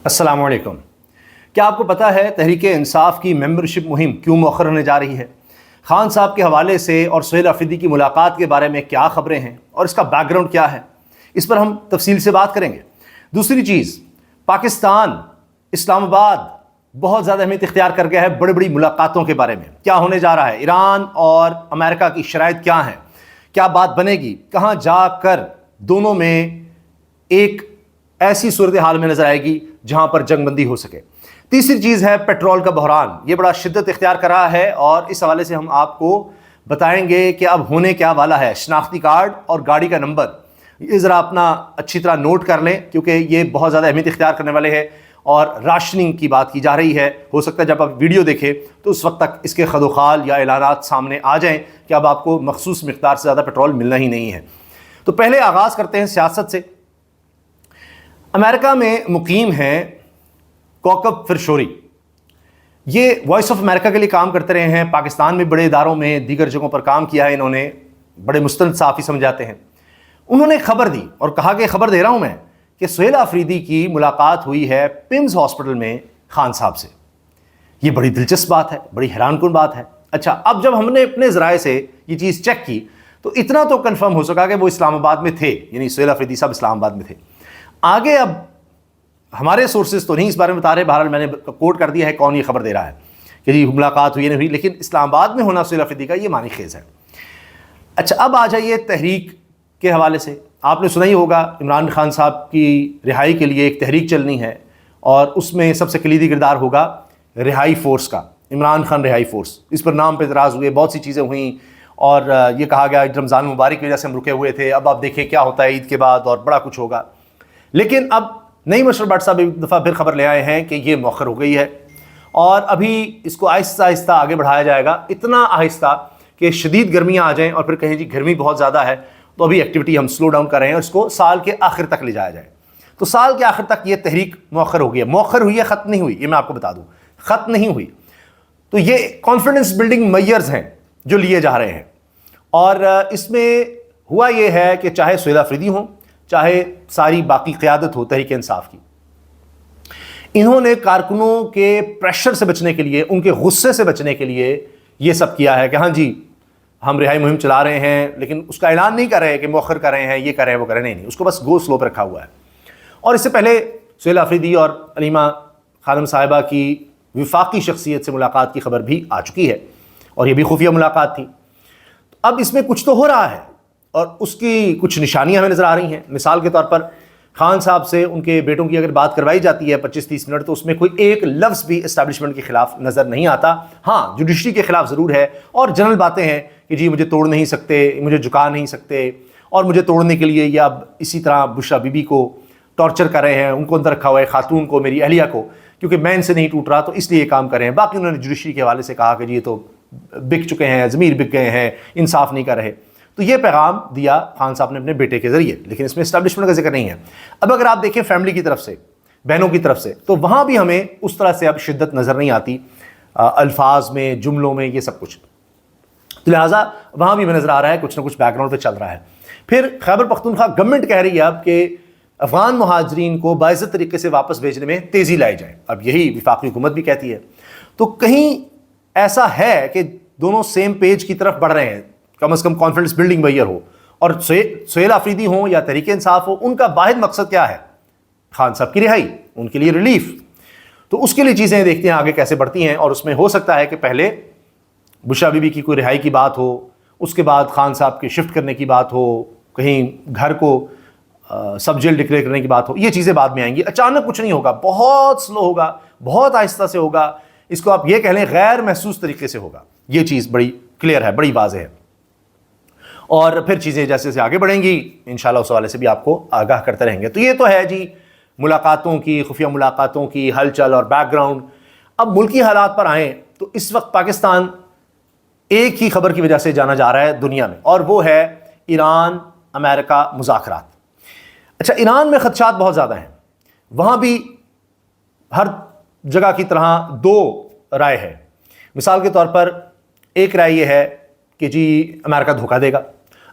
السلام علیکم۔ کیا آپ کو پتہ ہے تحریک انصاف کی ممبرشپ مہم کیوں مؤخر ہونے جا رہی ہے؟ خان صاحب کے حوالے سے اور سہیل آفریدی کی ملاقات کے بارے میں کیا خبریں ہیں اور اس کا بیک گراؤنڈ کیا ہے، اس پر ہم تفصیل سے بات کریں گے۔ دوسری چیز، پاکستان اسلام آباد بہت زیادہ اہمیت اختیار کر گیا ہے بڑی بڑی ملاقاتوں کے بارے میں۔ کیا ہونے جا رہا ہے؟ ایران اور امریکہ کی شرائط کیا ہیں؟ کیا بات بنے گی؟ کہاں جا کر دونوں میں ایک ایسی صورتحال میں نظر آئے گی جہاں پر جنگ بندی ہو سکے؟ تیسری چیز ہے پیٹرول کا بحران، یہ بڑا شدت اختیار کر رہا ہے اور اس حوالے سے ہم آپ کو بتائیں گے کہ اب ہونے کیا والا ہے۔ شناختی کارڈ اور گاڑی کا نمبر یہ ذرا اپنا اچھی طرح نوٹ کر لیں کیونکہ یہ بہت زیادہ اہمیت اختیار کرنے والے ہیں، اور راشننگ کی بات کی جا رہی ہے۔ ہو سکتا ہے جب آپ ویڈیو دیکھیں تو اس وقت تک اس کے خد و خال یا اعلانات سامنے آ جائیں کہ اب آپ کو مخصوص مقدار سے زیادہ پیٹرول ملنا ہی نہیں ہے۔ تو پہلے آغاز کرتے ہیں سیاست سے۔ امریکہ میں مقیم ہیں کوکب فرشوری، یہ وائس آف امریکہ کے لیے کام کرتے رہے ہیں، پاکستان میں بڑے اداروں میں دیگر جگہوں پر کام کیا ہے، انہوں نے بڑے مستند صحافی سمجھاتے ہیں۔ انہوں نے خبر دی اور کہا کہ خبر دے رہا ہوں میں کہ سہیل آفریدی کی ملاقات ہوئی ہے پمز ہاسپٹل میں خان صاحب سے۔ یہ بڑی دلچسپ بات ہے، بڑی حیران کن بات ہے۔ اچھا، اب جب ہم نے اپنے ذرائع سے یہ چیز چیک کی تو اتنا تو کنفرم ہو سکا کہ وہ اسلام آباد میں تھے، یعنی سہیل آفریدی صاحب اسلام آباد میں تھے۔ آگے اب ہمارے سورسز تو نہیں اس بارے میں بتا رہے، بہرحال میں نے کوٹ کر دیا ہے کون یہ خبر دے رہا ہے کہ جی ملاقات ہوئی نہیں ہوئی، لیکن اسلام آباد میں ہونا سہیل آفریدی کا یہ معنی خیز ہے۔ اچھا، اب آ جائیے تحریک کے حوالے سے۔ آپ نے سنا ہی ہوگا عمران خان صاحب کی رہائی کے لیے ایک تحریک چلنی ہے اور اس میں سب سے کلیدی کردار ہوگا رہائی فورس کا، عمران خان رہائی فورس۔ اس پر نام پہ اعتراض ہوئے، بہت سی چیزیں ہوئیں اور یہ کہا گیا رمضان مبارک کی وجہ سے ہم رکے ہوئے تھے، اب آپ دیکھیں کیا ہوتا ہے عید کے بعد اور بڑا کچھ ہوگا۔ لیکن اب نئی مشر بٹ صاحب ایک دفعہ پھر خبر لے آئے ہیں کہ یہ مؤخر ہو گئی ہے اور ابھی اس کو آہستہ آہستہ آگے بڑھایا جائے گا، اتنا آہستہ کہ شدید گرمیاں آ جائیں اور پھر کہیں جی گرمی بہت زیادہ ہے تو ابھی ایکٹیویٹی ہم سلو ڈاؤن کر رہے ہیں اور اس کو سال کے آخر تک لے جایا جائے۔ تو سال کے آخر تک یہ تحریک مؤخر ہو گئی ہے۔ مؤخر ہوئی ہے، ختم نہیں ہوئی، یہ میں آپ کو بتا دوں، ختم نہیں ہوئی۔ تو یہ کانفیڈنس بلڈنگ میئرز ہیں جو لیے جا رہے ہیں، اور اس میں ہوا یہ ہے کہ چاہے سہیل آفریدی ہوں چاہے ساری باقی قیادت ہو تحریک انصاف کی، انہوں نے کارکنوں کے پریشر سے بچنے کے لیے، ان کے غصے سے بچنے کے لیے یہ سب کیا ہے کہ ہاں جی ہم رہائی مہم چلا رہے ہیں، لیکن اس کا اعلان نہیں کر رہے کہ مؤخر کر رہے ہیں، یہ کر رہے ہیں وہ کر رہے ہیں، نہیں، اس کو بس گو سلو پہ رکھا ہوا ہے۔ اور اس سے پہلے سہیل آفریدی اور علیمہ خانم صاحبہ کی وفاقی شخصیت سے ملاقات کی خبر بھی آ چکی ہے اور یہ بھی خفیہ ملاقات تھی۔ اب اس میں کچھ تو ہو رہا ہے اور اس کی کچھ نشانیاں ہمیں نظر آ رہی ہیں۔ مثال کے طور پر خان صاحب سے ان کے بیٹوں کی اگر بات کروائی جاتی ہے 25-30 منٹ تو اس میں کوئی ایک لفظ بھی اسٹیبلشمنٹ کے خلاف نظر نہیں آتا۔ ہاں، جوڈیشری کے خلاف ضرور ہے اور جنرل باتیں ہیں کہ جی مجھے توڑ نہیں سکتے، مجھے جھکا نہیں سکتے، اور مجھے توڑنے کے لیے یہ اب اسی طرح بشرا بی بی کو ٹارچر کر رہے ہیں، ان کو اندر رکھا ہوا ہے، خاتون کو، میری اہلیہ کو، کیونکہ میں ان سے نہیں ٹوٹ رہا تو اس لیے یہ کام کر رہے ہیں۔ باقی انہوں نے جوڈیشری کے حوالے سے کہا کہ جی یہ تو بک چکے ہیں، ضمیر بک گئے ہیں، انصاف نہیں کر رہے۔ تو یہ پیغام دیا خان صاحب نے اپنے بیٹے کے ذریعے، لیکن اس میں اسٹیبلشمنٹ کا ذکر نہیں ہے۔ اب اگر آپ دیکھیں فیملی کی طرف سے، بہنوں کی طرف سے، تو وہاں بھی ہمیں اس طرح سے اب شدت نظر نہیں آتی الفاظ میں، جملوں میں، یہ سب کچھ۔ تو لہٰذا وہاں بھی ہمیں نظر آ رہا ہے کچھ نہ کچھ بیک گراؤنڈ پہ چل رہا ہے۔ پھر خیبر پختونخوا گورنمنٹ کہہ رہی ہے اب کہ افغان مہاجرین کو باعزت طریقے سے واپس بھیجنے میں تیزی لائی جائے، اب یہی وفاقی حکومت بھی کہتی ہے۔ تو کہیں ایسا ہے کہ دونوں سیم پیج کی طرف بڑھ رہے ہیں، کم از کم کانفیڈنس بلڈنگ میئر ہو، اور سہیل آفریدی ہوں یا تحریک انصاف ہو، ان کا واحد مقصد کیا ہے؟ خان صاحب کی رہائی، ان کے لیے ریلیف۔ تو اس کے لیے چیزیں دیکھتے ہیں آگے کیسے بڑھتی ہیں، اور اس میں ہو سکتا ہے کہ پہلے بشرا بی بی کی کوئی رہائی کی بات ہو، اس کے بعد خان صاحب کے شفٹ کرنے کی بات ہو، کہیں گھر کو سب جیل ڈکلیئر کرنے کی بات ہو، یہ چیزیں بعد میں آئیں گی۔ اچانک کچھ نہیں ہوگا، بہت سلو ہوگا، بہت آہستہ سے ہوگا، اس کو آپ یہ کہہ لیں غیر محسوس طریقے سے ہوگا۔ یہ چیز بڑی کلیئر ہے، بڑی واضح ہے، اور پھر چیزیں جیسے جیسے آگے بڑھیں گی انشاءاللہ اس حوالے سے بھی آپ کو آگاہ کرتے رہیں گے۔ تو یہ تو ہے جی ملاقاتوں کی، خفیہ ملاقاتوں کی ہلچل اور بیک گراؤنڈ۔ اب ملکی حالات پر آئیں تو اس وقت پاکستان ایک ہی خبر کی وجہ سے جانا جا رہا ہے دنیا میں، اور وہ ہے ایران امریکہ مذاکرات۔ اچھا، ایران میں خدشات بہت زیادہ ہیں، وہاں بھی ہر جگہ کی طرح دو رائے ہے۔ مثال کے طور پر ایک رائے یہ ہے کہ جی امریکہ دھوکہ دے گا،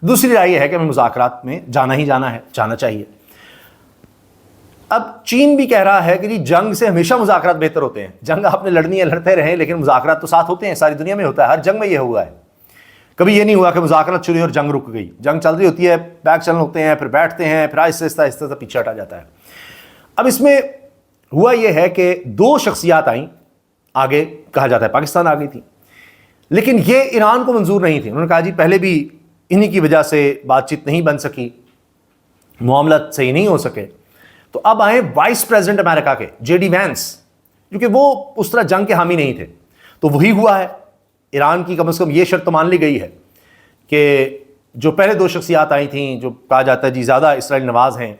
دوسری رائے یہ ہے کہ ہمیں مذاکرات میں جانا ہی جانا ہے، جانا چاہیے۔ اب چین بھی کہہ رہا ہے کہ جی جنگ سے ہمیشہ مذاکرات بہتر ہوتے ہیں، جنگ آپ نے لڑنی ہے لڑتے رہیں، لیکن مذاکرات تو ساتھ ہوتے ہیں، ساری دنیا میں ہوتا ہے، ہر جنگ میں یہ ہوا ہے. کبھی یہ نہیں ہوا کہ مذاکرات شروع ہوئی اور جنگ رک گئی، جنگ چل رہی ہوتی ہے، بیک چلن ہوتے ہیں، پھر بیٹھتے ہیں، پھر آہستہ آہستہ پیچھے ہٹا جاتا ہے. اب اس میں ہوا یہ ہے کہ دو شخصیات آئیں آگے، کہا جاتا ہے پاکستان آ گئی تھی، لیکن یہ ایران کو منظور نہیں تھی. انہوں نے کہا جی پہلے بھی انہی کی وجہ سے بات چیت نہیں بن سکی، معاملات صحیح نہیں ہو سکے، تو اب آئے وائس پریزیڈنٹ امریکہ کے جے ڈی وینس، کیونکہ وہ اس طرح جنگ کے حامی نہیں تھے. تو وہی ہوا ہے، ایران کی کم از کم یہ شرط تو مان لی گئی ہے کہ جو پہلے دو شخصیات آئی تھیں جو کہا جاتا ہے جی زیادہ اسرائیل نواز ہیں،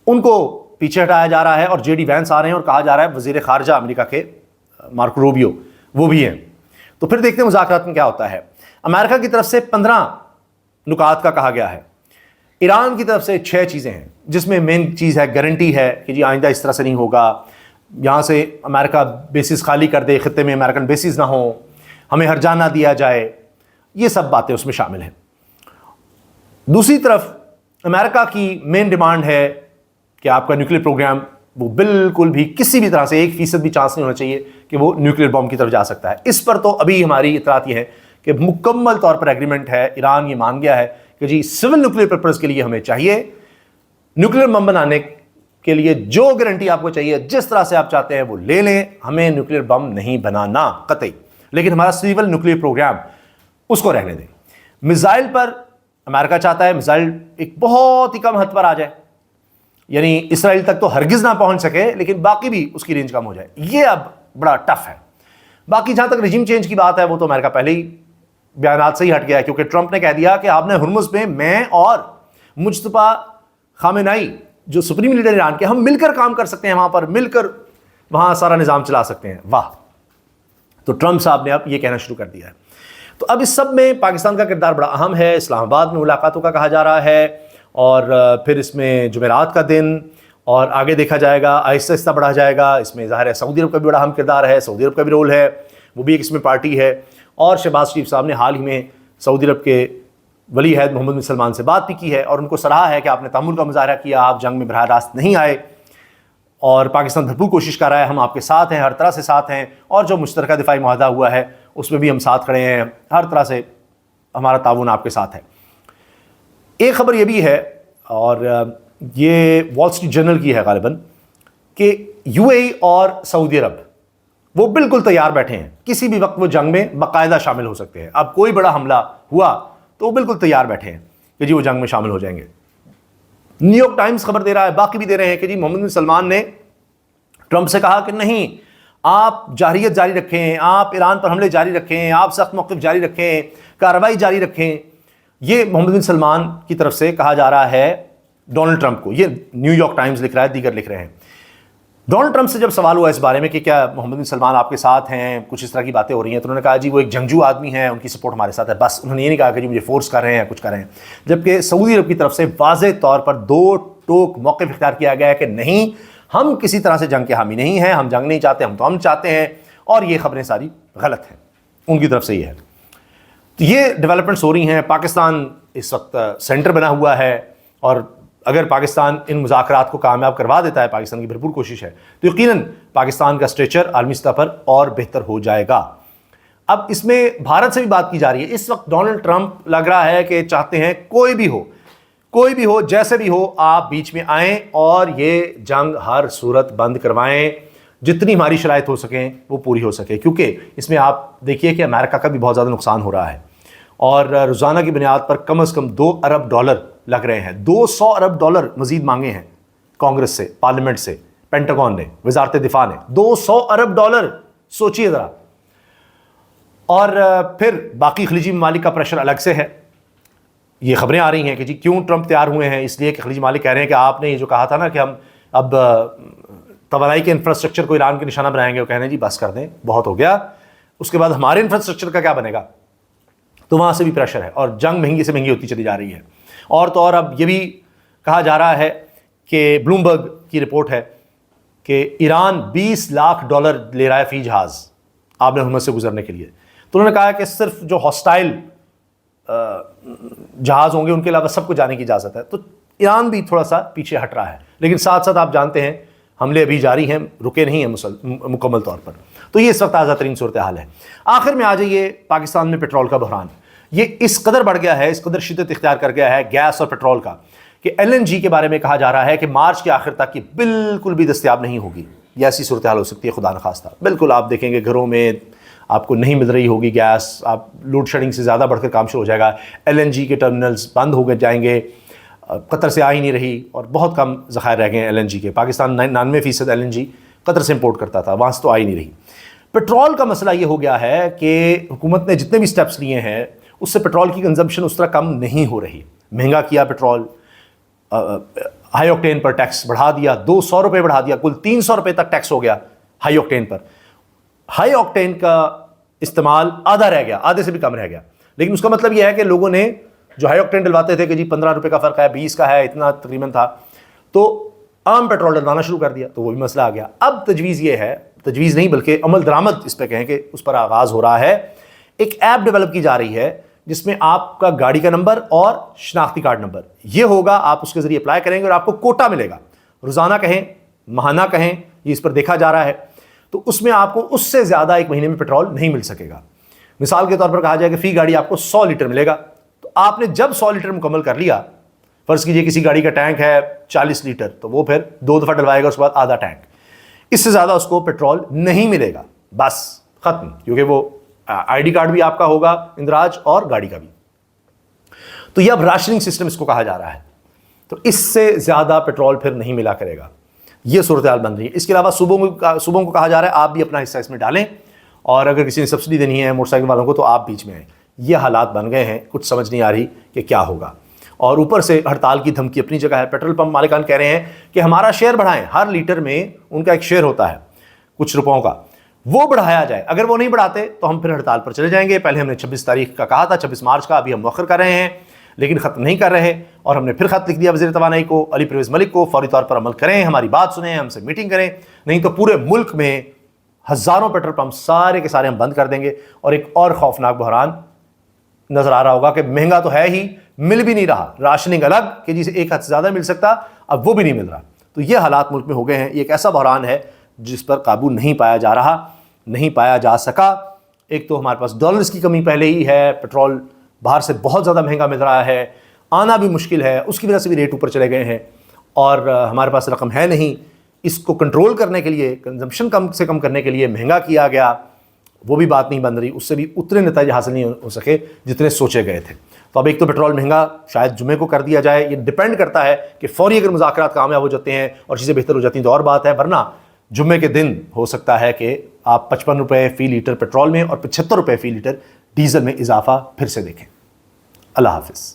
ان کو پیچھے ہٹایا جا رہا ہے، اور جے ڈی وینس آ رہے ہیں، اور کہا جا رہا ہے وزیر خارجہ امریکہ کے مارکو روبیو وہ بھی ہیں. تو پھر دیکھتے ہیں مذاکرات میں کیا ہوتا ہے. امریکہ کی طرف سے 15 نکات کا کہا گیا ہے، ایران کی طرف سے 6 چیزیں ہیں، جس میں مین چیز ہے گارنٹی ہے کہ جی آئندہ اس طرح سے نہیں ہوگا، یہاں سے امریکہ بیسز خالی کر دے، خطے میں امریکن بیسز نہ ہوں، ہمیں ہر جان نہ دیا جائے، یہ سب باتیں اس میں شامل ہیں. دوسری طرف امریکہ کی مین ڈیمانڈ ہے کہ آپ کا نیوکلیر پروگرام وہ بالکل بھی کسی بھی طرح سے 1% بھی چانس نہیں ہونا چاہیے کہ وہ نیوکلیر بم کی طرف جا سکتا ہے. اس پر تو ابھی ہماری اطلاعات یہ ہے کہ مکمل طور پر ایگریمنٹ ہے، ایران یہ مان گیا ہے کہ جی سول نیوکلیر پرپز کے لیے ہمیں چاہیے، نیوکلیر بم بنانے کے لیے جو گارنٹی آپ کو چاہیے جس طرح سے آپ چاہتے ہیں وہ لے لیں، ہمیں نیوکلیر بم نہیں بنانا قطعی، لیکن ہمارا سول نیوکلیر پروگرام اس کو رہنے دیں. میزائل پر امریکہ چاہتا ہے میزائل ایک بہت ہی کم حد پر آ جائے، یعنی اسرائیل تک تو ہرگز نہ پہنچ سکے، لیکن باقی بھی اس کی رینج کم ہو جائے. یہ اب بڑا ٹف ہے. باقی جہاں تک رجیم چینج کی بات ہے وہ تو امریکہ پہلے ہی بیانات سے ہی ہٹ گیا ہے، کیونکہ ٹرمپ نے کہہ دیا کہ آپ نے ہرمز میں میں اور مجتبی خامنائی جو سپریم لیڈر ایران کے، ہم مل کر کام کر سکتے ہیں، وہاں پر مل کر وہاں سارا نظام چلا سکتے ہیں. واہ. تو ٹرمپ صاحب نے اب یہ کہنا شروع کر دیا ہے. تو اب اس سب میں پاکستان کا کردار بڑا اہم ہے. اسلام آباد میں ملاقاتوں کا کہا جا رہا ہے، اور پھر اس میں جمعرات کا دن، اور آگے دیکھا جائے گا آہستہ آہستہ بڑھا جائے گا. اس میں ظاہر ہے سعودی عرب کا بھی بڑا اہم کردار ہے، سعودی عرب کا بھی رول ہے، وہ بھی ایک اس میں پارٹی ہے. اور شہباز شریف صاحب نے حال ہی میں سعودی عرب کے ولی عہد محمد بن سلمان سے بات بھی کی ہے، اور ان کو سراہا ہے کہ آپ نے تحمل کا مظاہرہ کیا، آپ جنگ میں براہ راست نہیں آئے، اور پاکستان بھرپور کوشش کر رہا ہے، ہم آپ کے ساتھ ہیں، ہر طرح سے ساتھ ہیں، اور جو مشترکہ دفاعی معاہدہ ہوا ہے اس میں بھی ہم ساتھ کھڑے ہیں، ہر طرح سے ہمارا تعاون آپ کے ساتھ ہے. ایک خبر یہ بھی ہے، اور یہ وال اسٹریٹ جرنل کی ہے غالباً، کہ یو اے ای اور سعودی عرب وہ بالکل تیار بیٹھے ہیں، کسی بھی وقت وہ جنگ میں باقاعدہ شامل ہو سکتے ہیں. اب کوئی بڑا حملہ ہوا تو وہ بالکل تیار بیٹھے ہیں کہ جی وہ جنگ میں شامل ہو جائیں گے. نیو یارک ٹائمز خبر دے رہا ہے، باقی بھی دے رہے ہیں کہ جی محمد بن سلمان نے ٹرمپ سے کہا کہ نہیں، آپ جارحیت جاری رکھیں، آپ ایران پر حملے جاری رکھیں، آپ سخت موقف جاری رکھیں، کارروائی جاری رکھیں. یہ محمد بن سلمان کی طرف سے کہا جا رہا ہے ڈونلڈ ٹرمپ کو. یہ نیو یارک ٹائمز لکھ رہا ہے، دیگر لکھ رہے ہیں. ڈونلڈ ٹرمپ سے جب سوال ہوا اس بارے میں کہ کیا محمد بن سلمان آپ کے ساتھ ہیں، کچھ اس طرح کی باتیں ہو رہی ہیں، تو انہوں نے کہا جی وہ ایک جنگجو آدمی ہیں، ان کی سپورٹ ہمارے ساتھ ہے. بس انہوں نے یہ نہیں کہا کہ جی مجھے فورس کر رہے ہیں کچھ کر رہے ہیں. جبکہ سعودی عرب کی طرف سے واضح طور پر 2 ٹوک موقف اختیار کیا گیا ہے کہ نہیں، ہم کسی طرح سے جنگ کے حامی نہیں ہیں، ہم جنگ نہیں چاہتے، ہم تو ہم چاہتے ہیں، اور یہ خبریں ساری غلط ہیں، ان کی طرف سے یہ ہے. تو یہ ڈیولپمنٹس ہو رہی ہیں. پاکستان اس وقت سینٹر بنا ہوا ہے، اور اگر پاکستان ان مذاکرات کو کامیاب کروا دیتا ہے، پاکستان کی بھرپور کوشش ہے، تو یقیناً پاکستان کا اسٹریچر عالمی سطح پر اور بہتر ہو جائے گا. اب اس میں بھارت سے بھی بات کی جا رہی ہے. اس وقت ڈونلڈ ٹرمپ لگ رہا ہے کہ چاہتے ہیں کوئی بھی ہو جیسے بھی ہو، آپ بیچ میں آئیں اور یہ جنگ ہر صورت بند کروائیں، جتنی ہماری شرائط ہو سکیں وہ پوری ہو سکے. کیونکہ اس میں آپ دیکھیے کہ امریکہ کا بھی بہت زیادہ نقصان ہو رہا ہے، اور روزانہ کی بنیاد پر کم از کم $2 ارب لگ رہے ہیں. $200 ارب مزید مانگے ہیں کانگریس سے، پارلیمنٹ سے، پینٹاگون نے، وزارت دفاع نے. $200 ارب، سوچیے ذرا. اور پھر باقی خلیجی ممالک کا پریشر الگ سے ہے. یہ خبریں آ رہی ہیں کہ جی کیوں ٹرمپ تیار ہوئے ہیں، اس لیے کہ خلیجی ممالک کہہ رہے ہیں کہ آپ نے یہ جو کہا تھا نا کہ ہم اب توانائی کے انفراسٹرکچر کو ایران کے نشانہ بنائیں گے، وہ کہہ رہے ہیں جی بس کر دیں، بہت ہو گیا، اس کے بعد ہمارے انفراسٹرکچر کا کیا بنے گا. تو وہاں سے بھی پریشر ہے، اور جنگ مہنگی سے مہنگی ہوتی چلی جا رہی ہے. اور تو اور اب یہ بھی کہا جا رہا ہے کہ بلومبرگ کی رپورٹ ہے کہ ایران $20 لاکھ لے رہا ہے فی جہاز آب ہرمز سے گزرنے کے لیے. تو انہوں نے کہا کہ صرف جو ہاسٹائل جہاز ہوں گے ان کے علاوہ سب کو جانے کی اجازت ہے. تو ایران بھی تھوڑا سا پیچھے ہٹ رہا ہے، لیکن ساتھ ساتھ آپ جانتے ہیں حملے ابھی جاری ہیں، رکے نہیں ہیں مکمل طور پر. تو یہ اس وقت تازہ ترین صورتحال ہے. آخر میں آ جائیے پاکستان میں پٹرول کا بحران. یہ اس قدر بڑھ گیا ہے، اس قدر شدت اختیار کر گیا ہے گیس اور پٹرول کا، کہ LNG کے بارے میں کہا جا رہا ہے کہ مارچ کے آخر تک یہ بالکل بھی دستیاب نہیں ہوگی. یہ ایسی صورتحال ہو سکتی ہے خدا نخواستہ. بالکل آپ دیکھیں گے گھروں میں آپ کو نہیں مل رہی ہوگی گیس، آپ لوڈ شیڈنگ سے زیادہ بڑھ کر کام شروع ہو جائے گا. LNG کے ٹرمینلز بند ہو جائیں گے، قطر سے آ ہی نہیں رہی، اور بہت کم ذخائر رہ گئے ہیں LNG کے. پاکستان 99% LNG قطر سے امپورٹ کرتا تھا، وہاں سے تو آ ہی نہیں رہی. پٹرول کا مسئلہ یہ ہو گیا ہے کہ حکومت نے جتنے بھی سٹیپس لیے ہیں اس سے پٹرول کی کنزمپشن اس طرح کم نہیں ہو رہی. مہنگا کیا پٹرول، ہائی آکٹین پر ٹیکس بڑھا دیا، 200 روپے بڑھا دیا، کل 300 روپے تک ٹیکس ہو گیا ہائی آکٹین پر. ہائی آکٹین کا استعمال آدھا رہ گیا، آدھے سے بھی کم رہ گیا. لیکن اس کا مطلب یہ ہے کہ لوگوں نے جو ہائی آکٹین ڈلواتے تھے کہ جی 15 روپے کا فرق ہے، 20 کا ہے، اتنا تقریباً تھا، تو عام پیٹرول ڈلوانا شروع کر دیا، تو وہ بھی مسئلہ آ گیا. اب تجویز یہ ہے، تجویز نہیں بلکہ عمل درآمد اس پہ کہیں کہ اس پر آغاز ہو رہا ہے. ایک ایپ ڈیولپ کی جا رہی ہے جس میں آپ کا گاڑی کا نمبر اور شناختی کارڈ نمبر یہ ہوگا، آپ اس کے ذریعے اپلائی کریں گے اور آپ کو کوٹا ملے گا. روزانہ کہیں، ماہانہ کہیں، یہ اس پر دیکھا جا رہا ہے. تو اس میں آپ کو اس سے زیادہ ایک مہینے میں پٹرول نہیں مل سکے گا. مثال کے طور پر کہا جائے کہ فی گاڑی آپ کو 100 لیٹر ملے گا. تو آپ نے جب 100 لیٹر مکمل کر لیا، فرض کیجئے کسی گاڑی کا ٹینک ہے 40 لیٹر، تو وہ پھر 2 دفعہ ڈلوائے گا، اس کے بعد آدھا ٹینک. اس سے زیادہ اس کو پٹرول نہیں ملے گا، بس ختم. کیونکہ وہ آئی ڈی کارڈ بھی آپ کا ہوگا اندراج اور گاڑی کا بھی. تو یہ اب راشننگ سسٹم اس کو کہا جا رہا ہے. تو اس سے زیادہ پٹرول پھر نہیں ملا کرے گا. یہ صورتحال بن رہی ہے. اس کے علاوہ صوبوں کو کہا جا رہا ہے آپ بھی اپنا حصہ اس میں ڈالیں، اور اگر کسی نے سبسڈی دینی ہے موٹر سائیکل والوں کو تو آپ بیچ میں آئیں. یہ حالات بن گئے ہیں، کچھ سمجھ نہیں آ رہی کہ کیا ہوگا. اور اوپر سے ہڑتال کی دھمکی اپنی جگہ ہے. پیٹرول پمپ مالکان کہہ رہے ہیں کہ ہمارا شیئر بڑھائیں. ہر لیٹر میں ان کا ایک شیئر ہوتا ہے کچھ روپوں کا، وہ بڑھایا جائے. اگر وہ نہیں بڑھاتے تو ہم پھر ہڑتال پر چلے جائیں گے. پہلے ہم نے 26 تاریخ کا کہا تھا، 26 مارچ کا، ابھی ہم مؤخر کر رہے ہیں لیکن ختم نہیں کر رہے. اور ہم نے پھر خط لکھ دیا وزیر توانائی کو، علی پرویز ملک کو، فوری طور پر عمل کریں، ہماری بات سنیں، ہم سے میٹنگ کریں، نہیں تو پورے ملک میں ہزاروں پیٹرول پمپ سارے کے سارے ہم بند کر دیں گے. اور ایک اور خوفناک بحران نظر آ رہا ہوگا کہ مہنگا تو ہے ہی، مل بھی نہیں رہا. راشننگ الگ کہ جسے ایک حد سے زیادہ مل سکتا، اب وہ بھی نہیں مل رہا. تو یہ حالات ملک میں ہو گئے ہیں. یہ ایک ایسا بحران ہے جس پر قابو نہیں پایا جا رہا، نہیں پایا جا سکا. ایک تو ہمارے پاس ڈالرز کی کمی پہلے ہی ہے، پٹرول باہر سے بہت زیادہ مہنگا مل رہا ہے، آنا بھی مشکل ہے، اس کی وجہ سے بھی ریٹ اوپر چلے گئے ہیں. اور ہمارے پاس رقم ہے نہیں. اس کو کنٹرول کرنے کے لیے، کنزمپشن کم سے کم کرنے کے لیے مہنگا کیا گیا، وہ بھی بات نہیں بن رہی. اس سے بھی اتنے نتائج حاصل نہیں ہو سکے جتنے سوچے گئے تھے. تو اب ایک تو پٹرول مہنگا شاید جمعے کو کر دیا جائے. یہ ڈپینڈ کرتا ہے کہ فوری اگر مذاکرات کامیاب ہو جاتے ہیں اور چیزیں بہتر ہو جاتی ہیں تو اور بات ہے، ورنہ جمعے کے دن ہو سکتا ہے کہ آپ 55 روپے فی لیٹر پٹرول میں اور 75 روپے فی لیٹر ڈیزل میں اضافہ پھر سے دیکھیں. اللہ حافظ.